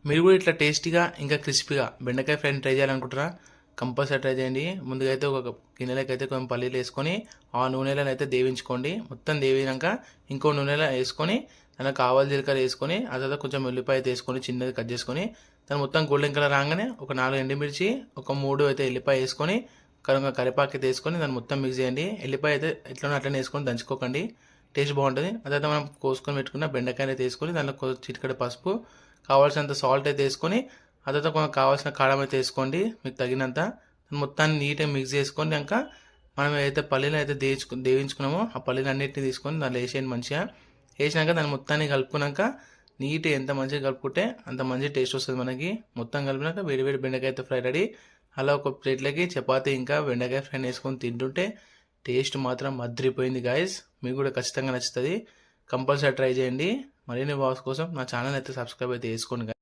మీరు కూడా ఇట్లా టేస్టీగా ఇంకా క్రిస్పీగా బెండకాయ ఫ్రైని ట్రై చేయాలనుకుంటారా? కంపల్సరీ ట్రై చేయండి. ముందుగా అయితే ఒక గిన్నెలోకి అయితే కొంచెం పల్లీలు వేసుకొని ఆ నూనెలో అయితే దేవించుకోండి. మొత్తం దేవినాక ఇంకో నూనెలో వేసుకొని దానికి ఆవాలు జీలకర్ర వేసుకొని ఆ తర్వాత కొంచెం ఉల్లిపాయ అయితే వేసుకొని చిన్నది కట్ చేసుకొని దాన్ని మొత్తం గోల్డెన్ కలర్ రాగానే ఒక 4 ఎండుమిర్చి ఒక 3 అయితే ఎల్లిపాయ వేసుకొని కరివేపాకు అయితే వేసుకొని దాన్ని మొత్తం మిక్స్ చేయండి. ఎల్లిపాయ అయితే ఎట్లనో అట్లనే వేసుకొని దంచుకోకండి, టేస్ట్ బాగుంటుంది. ఆ తర్వాత మనం కోసుకొని పెట్టుకున్న బెండకాయలు అయితే వేసుకొని దాంట్లో చిటికెడు పసుపు, కావాల్సినంత సాల్ట్ అయితే వేసుకొని ఆ తర్వాత కొంచెం కావాల్సిన కారం అయితే వేసుకోండి మీకు తగినంత. మొత్తాన్ని నీట్గా మిక్స్ చేసుకున్నాక మనం ఏదైతే పల్లీలు అయితే దేవించుకున్నామో ఆ పల్లీలు అన్నింటినీ తీసుకొని దాంట్లో వేసేయండి. మంచిగా వేసినాక దాన్ని మొత్తాన్ని కలుపుకున్నాక నీట్గా ఎంత మంచిగా కలుపుకుంటే అంత మంచి టేస్ట్ వస్తుంది మనకి. మొత్తం కలిపినాక వేడి వేడి బెండకాయ అయితే ఫ్రై రెడీ. అలా ఒక ప్లేట్లోకి చపాతీ ఇంకా బెండకాయ ఫ్రై వేసుకొని తింటుంటే టేస్ట్ మాత్రం అదిరిపోయింది గాయస్. మీకు కూడా ఖచ్చితంగా నచ్చుతుంది, కంపల్సరీ ట్రై చేయండి. మరిన్ని బాక్స్ కోసం నా ఛానల్ అయితే సబ్స్క్రైబ్ అయితే చేసుకోండి.